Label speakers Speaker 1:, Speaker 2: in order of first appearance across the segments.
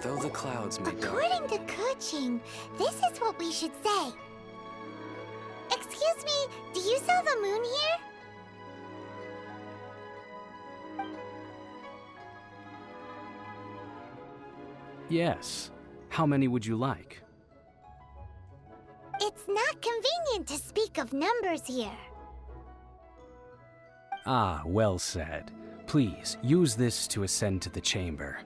Speaker 1: Though the clouds may dark.
Speaker 2: According to Kuching, this is what we should say. Excuse me, do you sell the moon here?
Speaker 3: Yes. How many would you like?
Speaker 2: It's not convenient to speak of numbers here.
Speaker 3: Ah, well said. Please, use this to ascend to the chamber.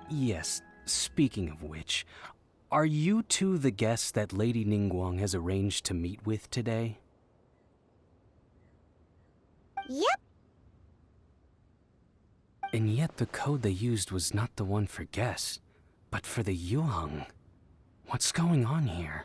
Speaker 3: Yes, speaking of which, are you two the guests that Lady Ningguang has arranged to meet with today?
Speaker 2: Yep.
Speaker 3: And yet the code they used was not the one for guests, but for the Yuheng. What's going on here?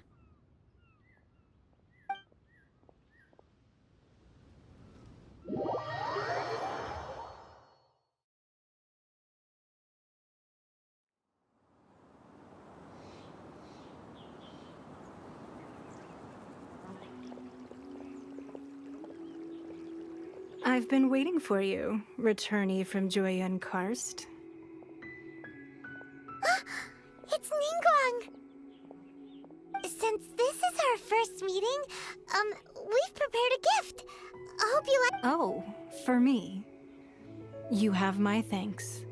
Speaker 4: I've been waiting for you, returnee from Joyun Karst.
Speaker 2: It's Ningguang! Since this is our first meeting, we've prepared a gift. I hope you like—
Speaker 4: Oh, for me. You have my thanks.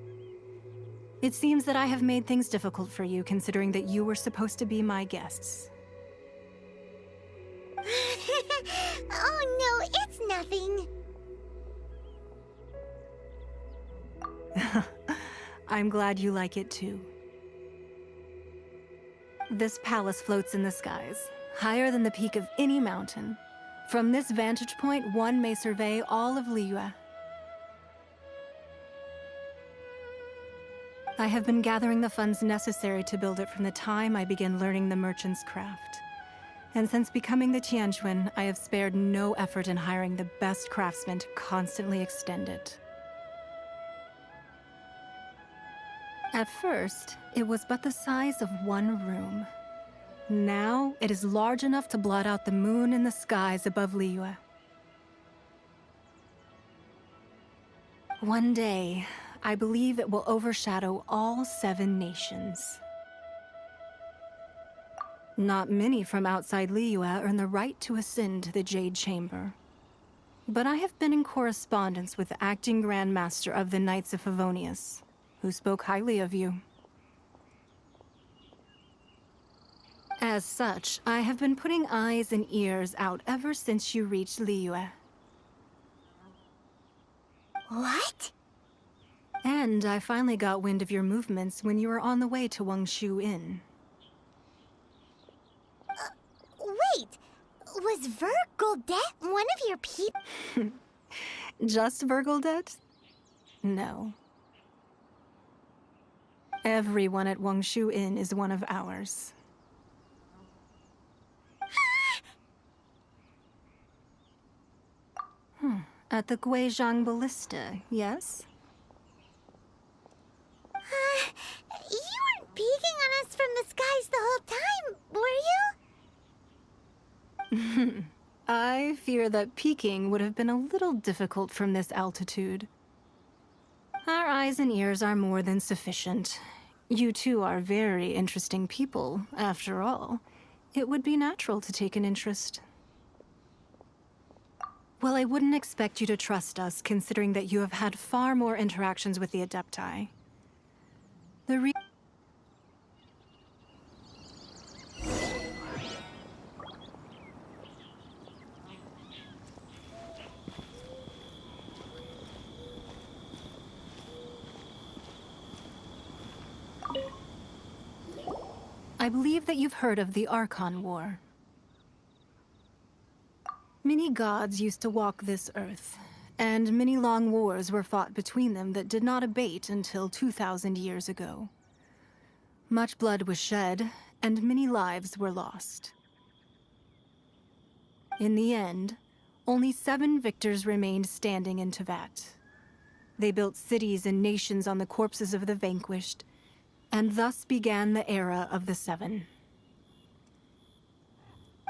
Speaker 4: It seems that I have made things difficult for you, considering that you were supposed to be my guests.
Speaker 2: Oh no, it's nothing.
Speaker 4: I'm glad you like it too. This palace floats in the skies, higher than the peak of any mountain. From this vantage point, one may survey all of Liyue. I have been gathering the funds necessary to build it from the time I began learning the merchant's craft. And since becoming the Tianquan, I have spared no effort in hiring the best craftsmen to constantly extend it. At first, it was but the size of one room. Now, it is large enough to blot out the moon in the skies above Liyue. One day, I believe it will overshadow all 7 nations. Not many from outside Liyue earn the right to ascend to the Jade Chamber. But I have been in correspondence with the acting Grand Master of the Knights of Favonius, who spoke highly of you. As such, I have been putting eyes and ears out ever since you reached Liyue.
Speaker 2: What?
Speaker 4: And I finally got wind of your movements when you were on the way to Wangshu Inn.
Speaker 2: Wait! Was Vergoldet one of your people?
Speaker 4: Just Vergoldet? No. Everyone at Wangshu Inn is one of ours. At the Guizhang Ballista, yes?
Speaker 2: You weren't peeking on us from the skies the whole time, were you?
Speaker 4: I fear that peeking would have been a little difficult from this altitude. Our eyes and ears are more than sufficient. You two are very interesting people, after all. It would be natural to take an interest. Well, I wouldn't expect you to trust us, considering that you have had far more interactions with the Adepti. I believe that you've heard of the Archon War. Many gods used to walk this earth, and many long wars were fought between them that did not abate until 2,000 years ago. Much blood was shed, and many lives were lost. In the end, only 7 victors remained standing in Teyvat. They built cities and nations on the corpses of the vanquished, and thus began the era of the 7.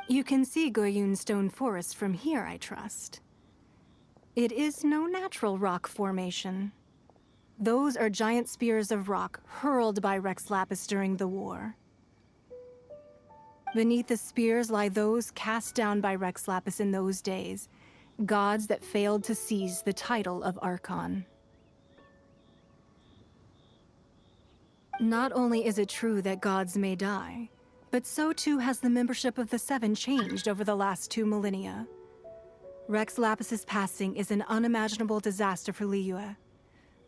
Speaker 4: You can see Goyun Stone Forest from here, I trust. It is no natural rock formation. Those are giant spears of rock hurled by Rex Lapis during the war. Beneath the spears lie those cast down by Rex Lapis in those days, gods that failed to seize the title of Archon. Not only is it true that gods may die, but so too has the membership of the Seven changed over the last 2 millennia. Rex Lapis's passing is an unimaginable disaster for Liyue,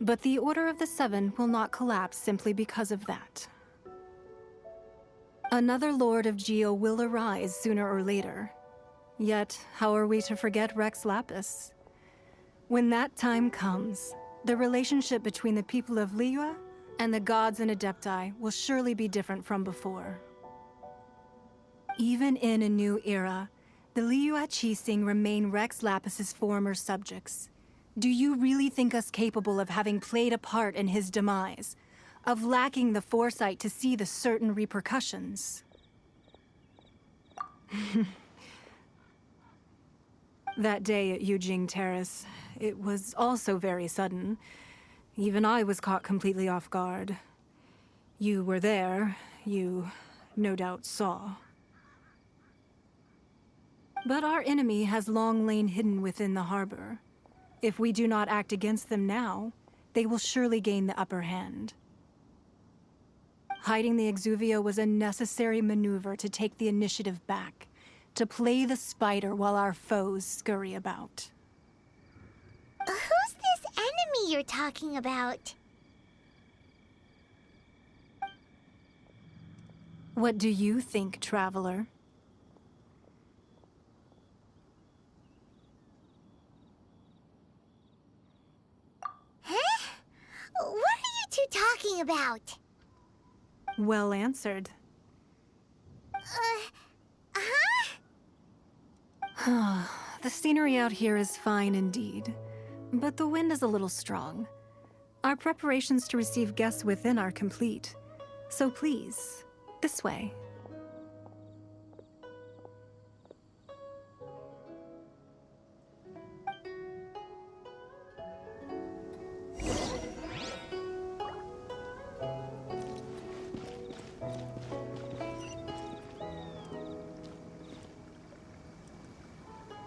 Speaker 4: but the Order of the Seven will not collapse simply because of that. Another Lord of Geo will arise sooner or later. Yet, how are we to forget Rex Lapis? When that time comes, the relationship between the people of Liyue and the gods and Adepti will surely be different from before. Even in a new era, the Liyue Qixing remain Rex Lapis's former subjects. Do you really think us capable of having played a part in his demise? Of lacking the foresight to see the certain repercussions? That day at Yujing Terrace, it was also very sudden. Even I was caught completely off guard. You were there, you no doubt saw. But our enemy has long lain hidden within the harbor. If we do not act against them now, they will surely gain the upper hand. Hiding the Exuvio was a necessary maneuver to take the initiative back, to play the spider while our foes scurry about.
Speaker 2: Who's this enemy you're talking about?
Speaker 4: What do you think, Traveler?
Speaker 2: Huh? What are you two talking about?
Speaker 4: Well answered. The scenery out here is fine indeed, but the wind is a little strong. Our preparations to receive guests within are complete, so please, this way.